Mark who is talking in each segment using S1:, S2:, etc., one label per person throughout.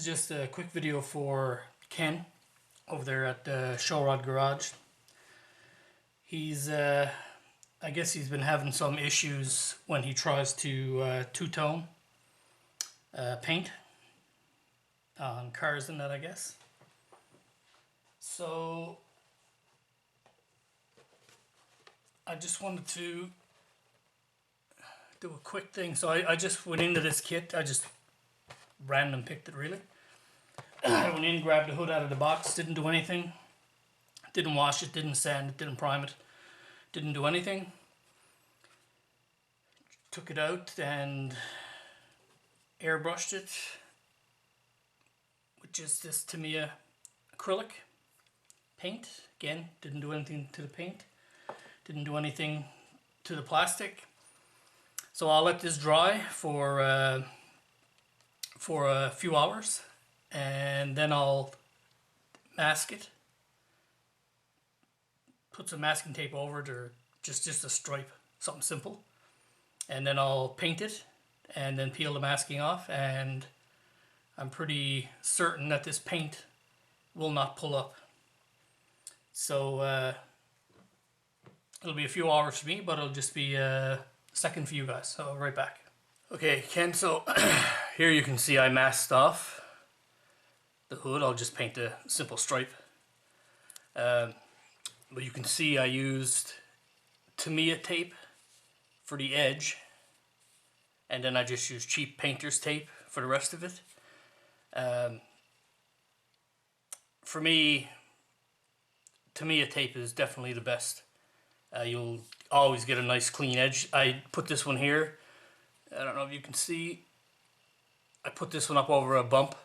S1: is just a quick video for Ken over there at the Show Rod Garage. He's, I guess he's been having some issues when he tries to two-tone paint on cars and that, I guess. So I just wanted to do a quick thing. So I just went into this kit. I just random picked it, really. I went in, grabbed the hood out of the box, didn't do anything. Didn't wash it, didn't sand it, didn't prime it, didn't do anything. Took it out and airbrushed it, which is this Tamiya acrylic paint. Again, didn't do anything to the paint, didn't do anything to the plastic. So I'll let this dry for a few hours, and then I'll mask it. Put some masking tape over it, or just a stripe, something simple. And then I'll paint it, and then peel the masking off, and I'm pretty certain that this paint will not pull up. So it'll be a few hours for me, but it'll just be a second for you guys. So I'll be right back. Okay, Ken, so here you can see I masked off the hood. I'll just paint a simple stripe. But you can see I used Tamiya tape for the edge, and then I just used cheap painter's tape for the rest of it. For me, Tamiya tape is definitely the best. You'll always get a nice clean edge. I put this one here. I don't know if you can see. I put this one up over a bump.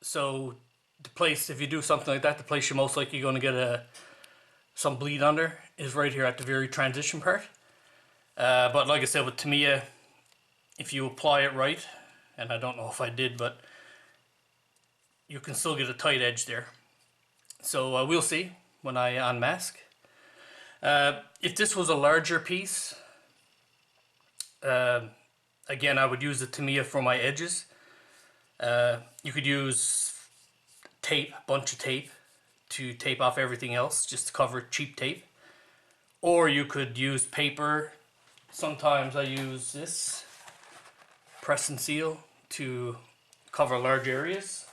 S1: So the place, if you do something like that, the place you're most likely going to get some bleed under is right here at the very transition part. But like I said, with Tamiya, if you apply it right, and I don't know if I did, but you can still get a tight edge there. So we'll see when I unmask. If this was a larger piece, again, I would use the Tamiya for my edges. You could use tape, bunch of tape, to tape off everything else, just to cover cheap tape. Or you could use paper. Sometimes I use this press and seal to cover large areas.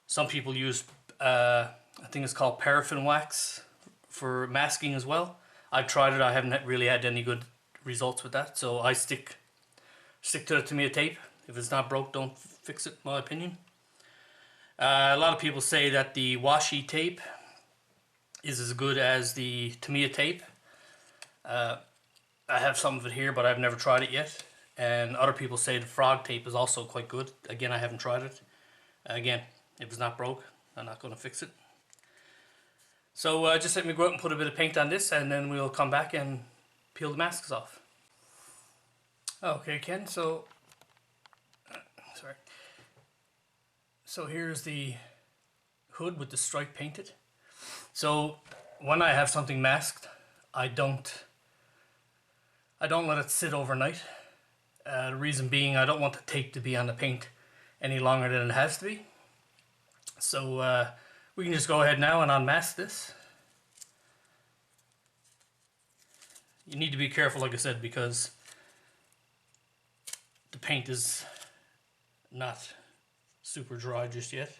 S1: Some people use, I think it's called paraffin wax for masking as well. I've tried it. I haven't really had any good results with that, so I stick to the Tamiya tape. If it's not broke, don't fix it, in my opinion. A lot of people say that the washi tape is as good as the Tamiya tape. I have some of it here, but I've never tried it yet. And other people say the frog tape is also quite good. Again, I haven't tried it. Again, if it's not broke, I'm not going to fix it. So just let me go out and put a bit of paint on this, and then we'll come back and peel the masks off. Okay, Ken, so sorry. So here's the hood with the stripe painted. So when I have something masked, I don't let it sit overnight. The reason being, I don't want the tape to be on the paint any longer than it has to be. So we can just go ahead now and unmask this. You need to be careful, like I said, because the paint is not super dry just yet.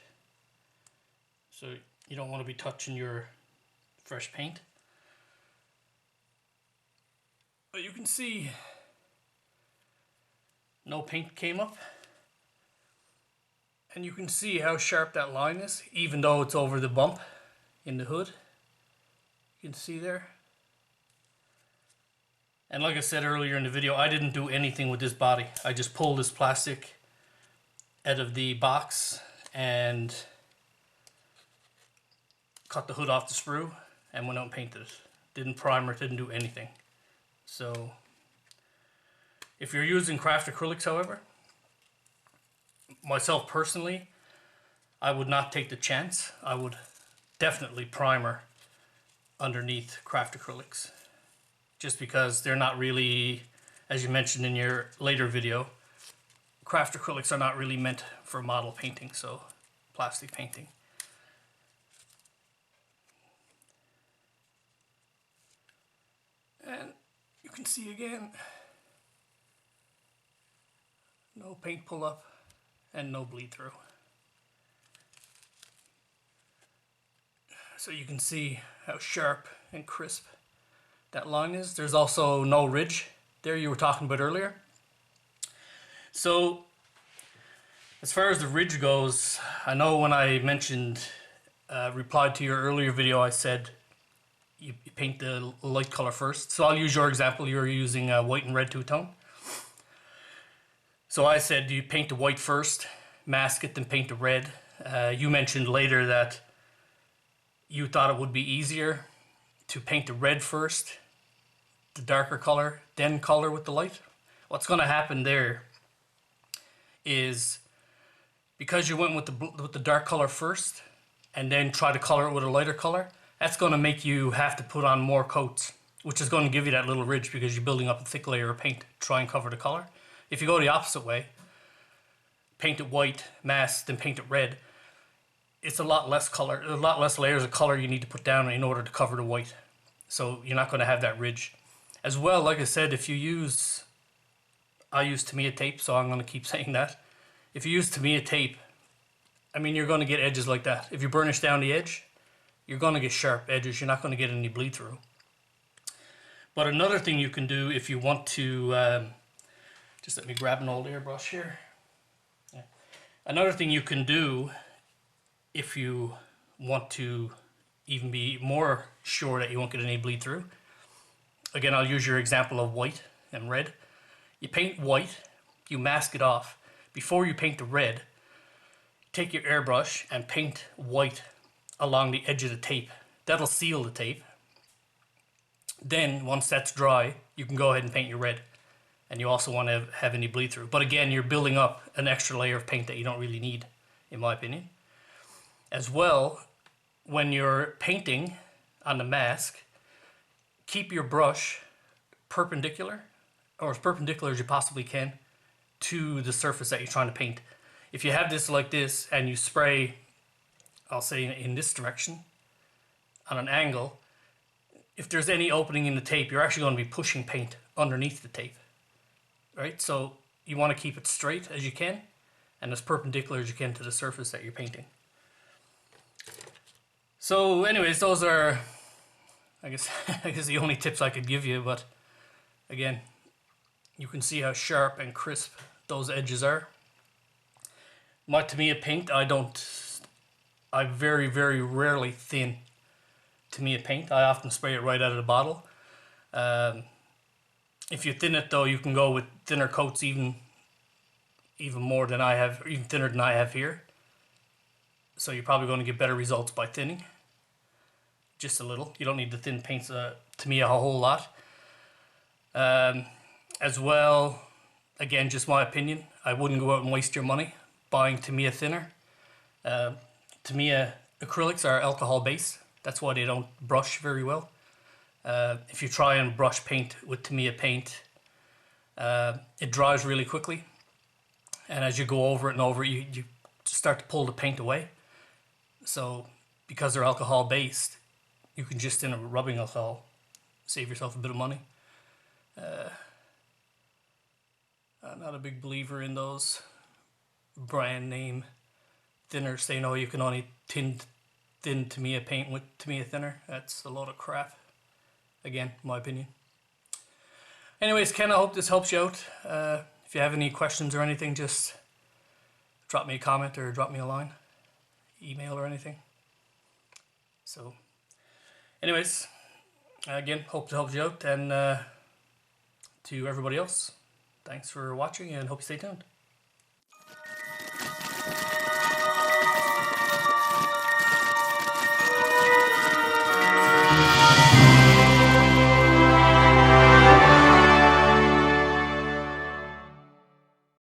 S1: So you don't want to be touching your fresh paint. But you can see no paint came up. And you can see how sharp that line is, even though it's over the bump in the hood. You can see there. And like I said earlier in the video, I didn't do anything with this body. I just pulled this plastic out of the box and cut the hood off the sprue and went out and painted it. Didn't primer it, didn't do anything. So if you're using craft acrylics, however, myself personally, I would not take the chance. I would definitely primer underneath craft acrylics, just because they're not really, as you mentioned in your later video, craft acrylics are not really meant for model painting, so plastic painting. And you can see again, no paint pull up and no bleed through. So you can see how sharp and crisp that line is. There's also no ridge there you were talking about earlier. So as far as the ridge goes, I know when I mentioned, replied to your earlier video, I said you paint the light color first. So I'll use your example. You're using white and red two-tone. So I said you paint the white first, mask it, then paint the red. You mentioned later that you thought it would be easier to paint the red first, the darker color, then color with the light. What's going to happen there is, because you went with the dark color first and then try to color it with a lighter color, that's going to make you have to put on more coats, which is going to give you that little ridge because you're building up a thick layer of paint to try and cover the color. If you go the opposite way, paint it white, mask, then paint it red, it's a lot less color, a lot less layers of color you need to put down in order to cover the white. So you're not going to have that ridge. As well, like I said, if you use, I use Tamiya tape, so I'm going to keep saying that. If you use Tamiya tape, I mean, you're going to get edges like that. If you burnish down the edge, you're going to get sharp edges. You're not going to get any bleed through. But another thing you can do if you want to, just let me grab an old airbrush here. Yeah. Another thing you can do if you want to even be more sure that you won't get any bleed through. Again, I'll use your example of white and red. You paint white, you mask it off. Before you paint the red, take your airbrush and paint white along the edge of the tape. That'll seal the tape. Then, once that's dry, you can go ahead and paint your red. And you also want to have any bleed through. But again, you're building up an extra layer of paint that you don't really need, in my opinion. As well, when you're painting on the mask, keep your brush perpendicular, or as perpendicular as you possibly can, to the surface that you're trying to paint. If you have this like this and you spray, I'll say in this direction, on an angle, if there's any opening in the tape, you're actually going to be pushing paint underneath the tape. Right? So you want to keep it straight as you can and as perpendicular as you can to the surface that you're painting. So anyways, those are, I guess the only tips I could give you, but again, you can see how sharp and crisp those edges are. My Tamiya paint, I very, very rarely thin Tamiya paint. I often spray it right out of the bottle. If you thin it though, you can go with thinner coats even more than I have, even thinner than I have here. So you're probably going to get better results by thinning. Just a little. You don't need to thin paints Tamiya a whole lot. As well, again, just my opinion, I wouldn't go out and waste your money buying Tamiya thinner. Tamiya acrylics are alcohol based. That's why they don't brush very well. If you try and brush paint with Tamiya paint, it dries really quickly. And as you go over it and over it, you start to pull the paint away. So because they're alcohol based, you can just thin a rubbing alcohol, save yourself a bit of money. I'm not a big believer in those brand name thinners saying, oh, you can only thin Tamiya paint with Tamiya thinner. That's a load of crap. Again, my opinion. Anyways, Ken, I hope this helps you out. If you have any questions or anything, just drop me a comment or drop me a line, email or anything. So, anyways, again, hope it helps you out, and to everybody else, thanks for watching and hope you stay tuned.